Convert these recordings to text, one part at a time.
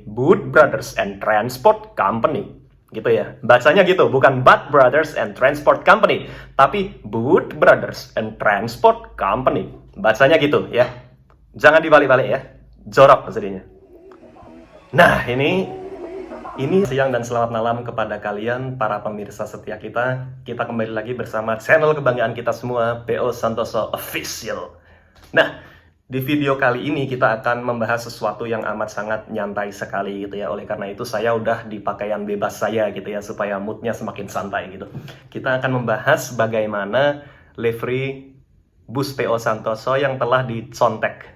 Boot Brothers and Transport Company. Gitu ya. Bacanya gitu, bukan Butt Brothers and Transport Company, tapi Boot Brothers and Transport Company. Bacanya gitu ya. Jangan dibalik-balik ya. Jorok jadinya. Nah, ini siang dan selamat malam kepada kalian para pemirsa setia kita. Kita kembali lagi bersama channel kebanggaan kita semua, PO Santoso Official. Nah, di video kali ini kita akan membahas sesuatu yang amat sangat nyantai sekali gitu ya. Oleh karena itu saya udah di pakaian bebas saya gitu ya, supaya moodnya semakin santai gitu. Kita akan membahas bagaimana livery bus PO Santoso yang telah dicontek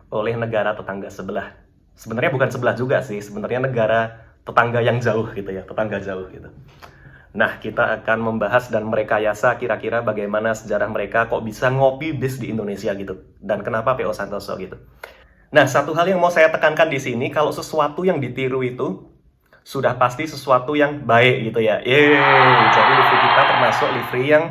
oleh negara tetangga sebelah. Sebenarnya bukan sebelah juga sih, sebenarnya negara tetangga yang jauh gitu ya, tetangga jauh gitu. Nah, kita akan membahas dan merekayasa kira-kira bagaimana sejarah mereka kok bisa ngopi bis di Indonesia gitu. Dan kenapa PO Santoso gitu. Nah, satu hal yang mau saya tekankan di sini, kalau sesuatu yang ditiru itu sudah pasti sesuatu yang baik gitu ya. Jadi livery kita termasuk livery yang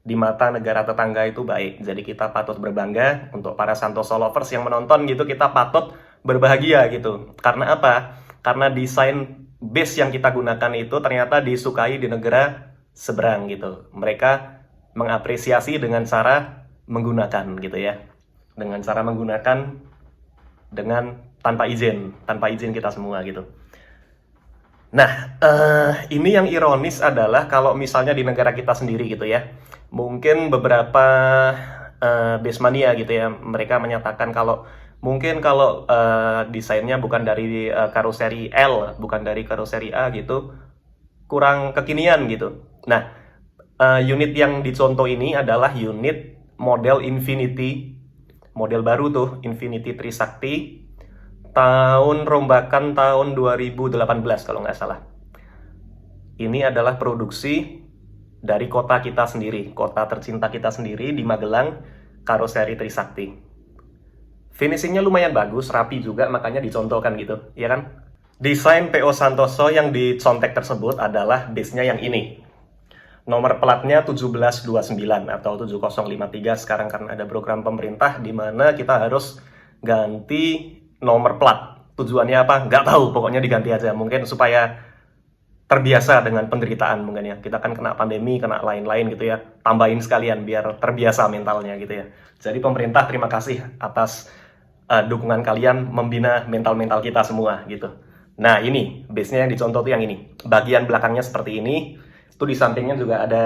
di mata negara tetangga itu baik. Jadi kita patut berbangga, untuk para Santoso lovers yang menonton gitu, kita patut berbahagia gitu. Karena apa? Karena desain base yang kita gunakan itu ternyata disukai di negara seberang gitu. Mereka mengapresiasi dengan cara menggunakan gitu ya. Dengan cara menggunakan tanpa izin kita semua gitu. Nah, ini yang ironis adalah kalau misalnya di negara kita sendiri gitu ya. Mungkin beberapa base mania gitu ya, mereka menyatakan kalau desainnya bukan dari karoseri L, bukan dari karoseri A gitu, kurang kekinian gitu. Nah, unit yang dicontoh ini adalah unit model Infinity, model baru tuh, Infinity Trisakti, rombakan tahun 2018 kalau nggak salah. Ini adalah produksi dari kota kita sendiri, kota tercinta kita sendiri di Magelang, karoseri Trisakti. Finishingnya lumayan bagus, rapi juga, makanya dicontohkan gitu, ya kan? Desain PO Santoso yang dicontek tersebut adalah base-nya yang ini. Nomor platnya 1729 atau 7053 sekarang karena ada program pemerintah di mana kita harus ganti nomor plat. Tujuannya apa? Nggak tahu, pokoknya diganti aja. Mungkin supaya terbiasa dengan penderitaan mungkin ya. Kita kan kena pandemi, kena lain-lain gitu ya. Tambahin sekalian biar terbiasa mentalnya gitu ya. Jadi pemerintah terima kasih atas dukungan kalian membina mental-mental kita semua gitu. Nah, ini base-nya yang dicontoh tuh yang ini. Bagian belakangnya seperti ini. Itu di sampingnya juga ada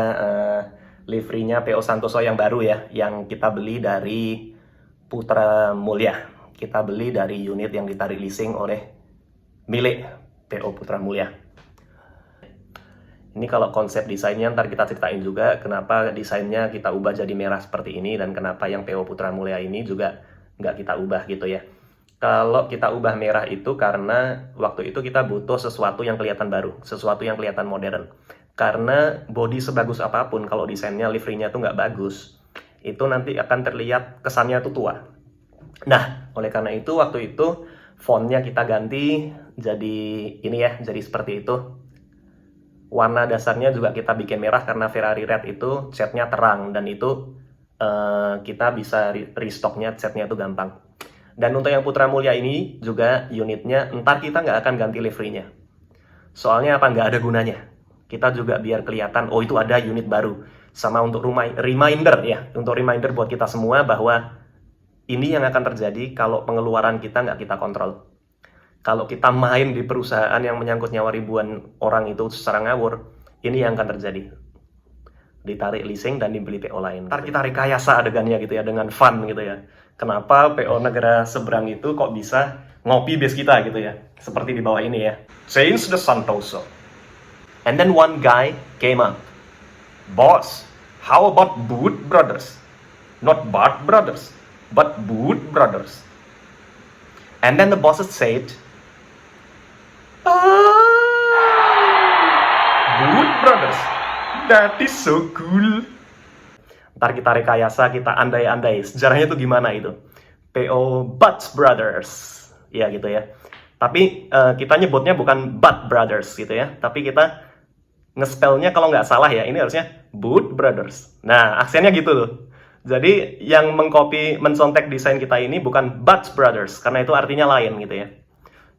livery-nya PO Santoso yang baru ya, yang kita beli dari Putra Mulia. Kita beli dari unit yang ditarik leasing oleh milik PO Putra Mulia. Ini kalau konsep desainnya ntar kita ceritain juga kenapa desainnya kita ubah jadi merah seperti ini dan kenapa yang PO Putra Mulia ini juga nggak kita ubah gitu ya. Kalau kita ubah merah itu karena waktu itu kita butuh sesuatu yang kelihatan baru, sesuatu yang kelihatan modern. Karena body sebagus apapun, kalau desainnya livery-nya tuh nggak bagus, itu nanti akan terlihat kesannya tuh tua. Nah, oleh karena itu waktu itu fontnya kita ganti jadi ini ya, jadi seperti itu. Warna dasarnya juga kita bikin merah karena Ferrari Red itu catnya terang dan itu kita bisa restocknya catnya itu gampang. Dan untuk yang Putra Mulia ini juga unitnya ntar kita nggak akan ganti livery-nya. Soalnya apa? Nggak ada gunanya. Kita juga biar kelihatan, oh itu ada unit baru. Sama untuk reminder ya, untuk reminder buat kita semua bahwa ini yang akan terjadi kalau pengeluaran kita nggak kita kontrol. Kalau kita main di perusahaan yang menyangkut nyawa ribuan orang itu secara ngawur, ini yang akan terjadi. Ditarik leasing dan dibeli PO lain. Ntar kita rekayasa adegannya gitu ya, dengan fun gitu ya. Kenapa PO negara seberang itu kok bisa ngopi base kita gitu ya. Seperti di bawah ini ya. Change the Santoso. And then one guy came up. Boss, how about Boot Brothers? Not Butt Brothers, but Boot Brothers. And then the bosses said, Boot Brothers. That is so cool. Ntar kita rekayasa, kita andai-andai sejarahnya itu gimana itu. PO Butt Brothers. Ya gitu ya. Tapi kita nyebutnya bukan Butt Brothers gitu ya. Tapi kita nge-spellnya kalau nggak salah ya, ini harusnya Boot Brothers. Nah, aksennya gitu loh. Jadi yang mencontek desain kita ini bukan Butt Brothers, karena itu artinya lain gitu ya.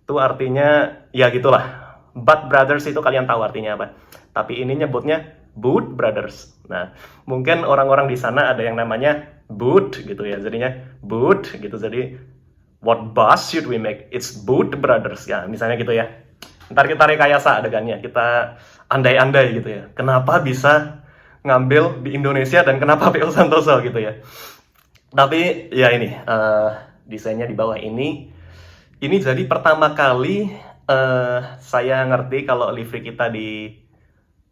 Itu artinya ya gitulah. Butt Brothers itu kalian tahu artinya apa. Tapi ini nyebutnya Boot Brothers. Nah, mungkin orang-orang di sana ada yang namanya Boot gitu ya. Jadinya Boot gitu. Jadi what bus should we make? It's Boot Brothers ya. Misalnya gitu ya. Ntar kita rekayasa adegannya. Kita andai-andai gitu ya. Kenapa bisa ngambil di Indonesia dan kenapa PO Santoso gitu ya. Tapi ya ini desainnya di bawah ini. Ini jadi pertama kali saya ngerti kalau livery kita di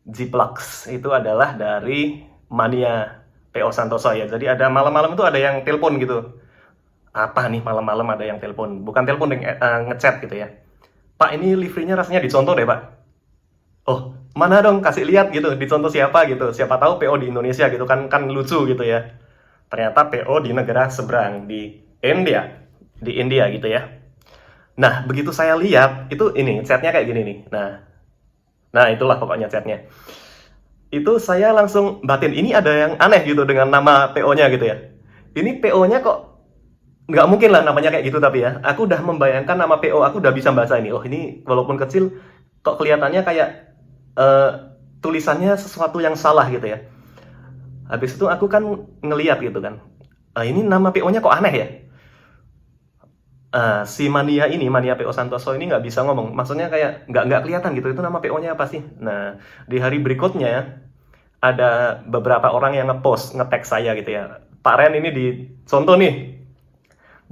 G-Plux itu adalah dari Mania PO Santoso ya. Jadi ada malam-malam itu ada yang telepon gitu. Apa nih malam-malam ada yang telepon? Bukan telepon, ngechat gitu ya. Pak, ini liverynya rasanya dicontoh deh, Pak. Oh, mana dong? Kasih lihat gitu. Dicontoh siapa gitu. Siapa tahu PO di Indonesia gitu kan lucu gitu ya. Ternyata PO di negara seberang, di India. Di India gitu ya. Nah, begitu saya lihat, itu ini, chatnya kayak gini nih. Nah itulah pokoknya chatnya. Itu saya langsung batin, ini ada yang aneh gitu dengan nama PO-nya gitu ya. Ini PO-nya kok, nggak mungkin lah namanya kayak gitu tapi ya. Aku udah membayangkan nama PO, aku udah bisa baca ini. Oh ini walaupun kecil, kok kelihatannya kayak tulisannya sesuatu yang salah gitu ya. Habis itu aku kan ngeliat gitu kan. Ini nama PO-nya kok aneh ya. Si Mania PO Santoso ini nggak bisa ngomong. Maksudnya kayak nggak kelihatan gitu, itu nama PO-nya apa sih? Nah, di hari berikutnya, ada beberapa orang yang nge-tag saya gitu ya. Pak Ren ini dicontoh nih.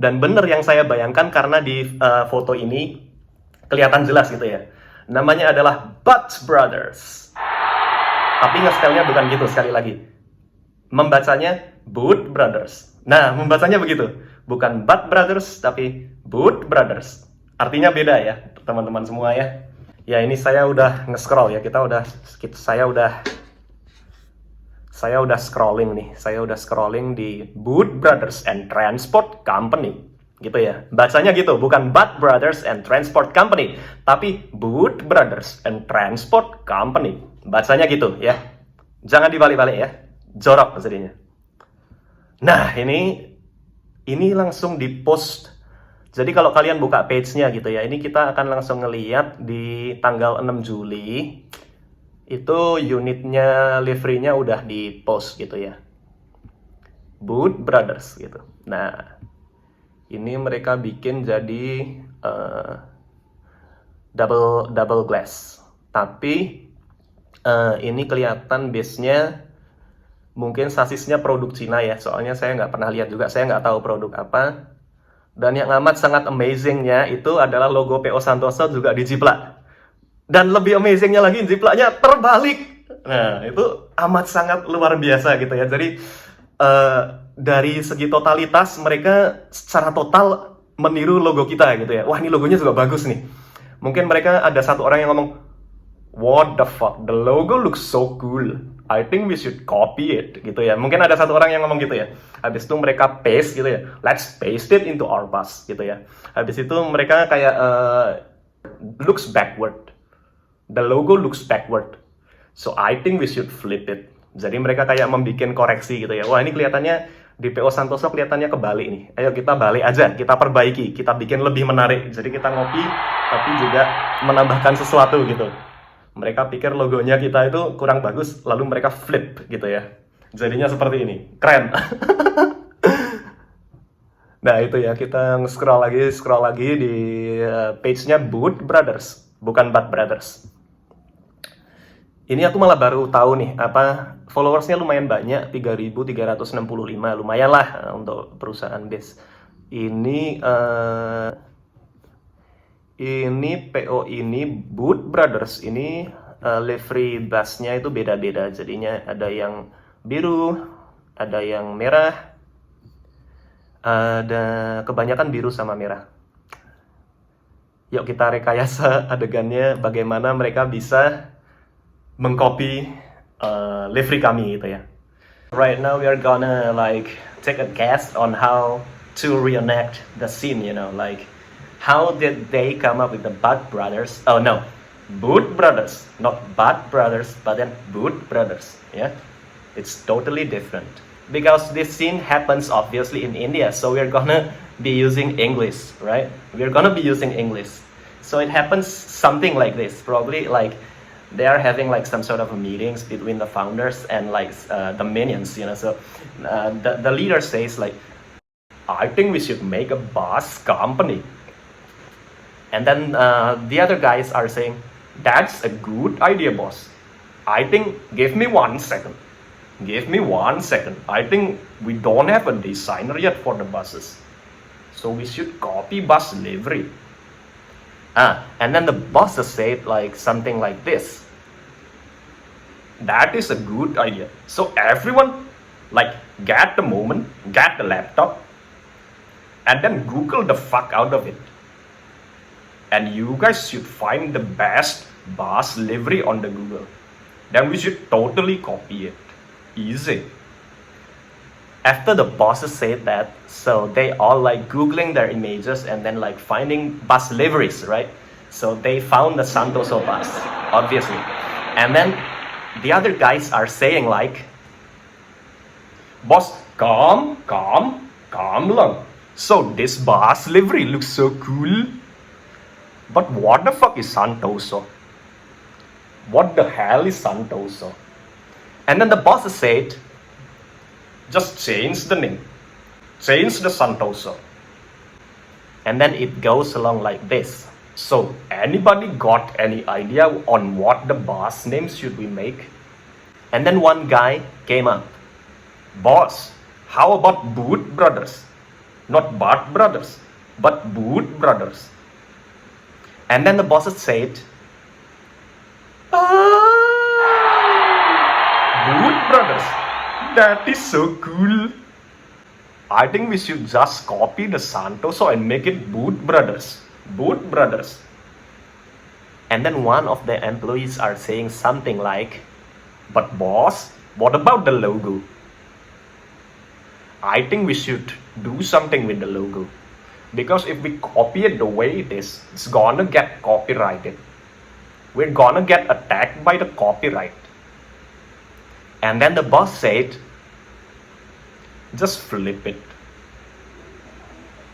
Dan bener yang saya bayangkan karena di foto ini kelihatan jelas gitu ya. Namanya adalah Butt Brothers. Tapi nge-spellnya bukan gitu, sekali lagi. Membacanya Boot Brothers. Nah, membacanya begitu. Bukan Butt Brothers, tapi Boot Brothers. Artinya beda ya, teman-teman semua ya. Ya, ini saya udah nge-scroll ya. Saya udah scrolling nih. Saya udah scrolling di Boot Brothers and Transport Company. Gitu ya. Bacanya gitu, bukan Butt Brothers and Transport Company, tapi Boot Brothers and Transport Company. Bacanya gitu ya. Jangan dibalik-balik ya. Jorok jadinya. Nah, ini langsung di-post. Jadi kalau kalian buka page-nya gitu ya, ini kita akan langsung ngeliat di tanggal 6 Juli, itu unitnya, livery-nya udah di-post gitu ya. Boot Brothers gitu. Nah, ini mereka bikin jadi double glass. Tapi ini kelihatan base-nya mungkin sasisnya produk Cina ya, soalnya saya nggak pernah lihat juga, saya nggak tahu produk apa. Dan yang amat sangat amazingnya itu adalah logo PO Santoso juga di jiplak. Dan lebih amazingnya lagi, jiplaknya terbalik. Nah, itu amat sangat luar biasa gitu ya. Jadi dari segi totalitas mereka secara total meniru logo kita gitu ya. Wah, ini logonya juga bagus nih. Mungkin mereka ada satu orang yang ngomong, what the fuck, the logo looks so cool, I think we should copy it gitu ya. Mungkin ada satu orang yang ngomong gitu ya. Habis itu mereka paste gitu ya, let's paste it into our bus gitu ya. Habis itu mereka kayak looks backward, the logo looks backward, so I think we should flip it. Jadi mereka kayak membuat koreksi gitu ya. Wah, ini kelihatannya di PO Santoso kelihatannya kebalik nih. Ayo kita balik aja, kita perbaiki, kita bikin lebih menarik. Jadi kita ngopi tapi juga menambahkan sesuatu gitu. Mereka pikir logonya kita itu kurang bagus, lalu mereka flip gitu ya. Jadinya seperti ini, keren. Nah itu ya, kita scroll lagi di page-nya Boot Brothers, bukan Butt Brothers. Ini aku malah baru tahu nih, followersnya lumayan banyak, 3.365, lumayan lah untuk perusahaan base. Ini PO ini Boot Brothers ini livery busnya itu beda-beda, jadinya ada yang biru, ada yang merah, ada kebanyakan biru sama merah. Yuk kita rekayasa adegannya bagaimana mereka bisa mengcopy livery kami gitu ya. Right now we are gonna take a guess on how to reenact the scene, like how did they come up with the Butt Brothers? Oh no, Boot Brothers, not Butt Brothers, but then Boot Brothers. Yeah, it's totally different because this scene happens obviously in India, so we're gonna be using English, right? We're gonna be using English. So it happens something like this, probably like they are having like some sort of meetings between the founders and like the minions, you know. So the leader says like, I think we should make a bus company. And then the other guys are saying, that's a good idea, boss. I think, give me 1 second. Give me 1 second. I think we don't have a designer yet for the buses. So we should copy bus livery. And then the boss said like something like this. That is a good idea. So everyone like get the moment, get the laptop, and then Google the fuck out of it. And you guys should find the best bus livery on the Google. Then we should totally copy it. Easy. After the bosses said that, so they all like Googling their images and then like finding bus liveries, right? So they found the Santoso bus, obviously. And then the other guys are saying like, boss, calm lang. So this bus livery looks so cool. But what the fuck is Santoso? What the hell is Santoso? And then the boss said, just change the name. Change the Santoso. And then it goes along like this. So anybody got any idea on what the boss name should we make? And then one guy came up. Boss, how about Boot Brothers? Not Bart Brothers, but Boot Brothers. And then the bosses said, Boot Brothers, that is so cool. I think we should just copy the Santoso and make it Boot Brothers. Boot Brothers. And then one of the employees are saying something like, but boss, what about the logo? I think we should do something with the logo. Because if we copy it the way it is, it's gonna get copyrighted. We're gonna get attacked by the copyright. And then the boss said, just flip it.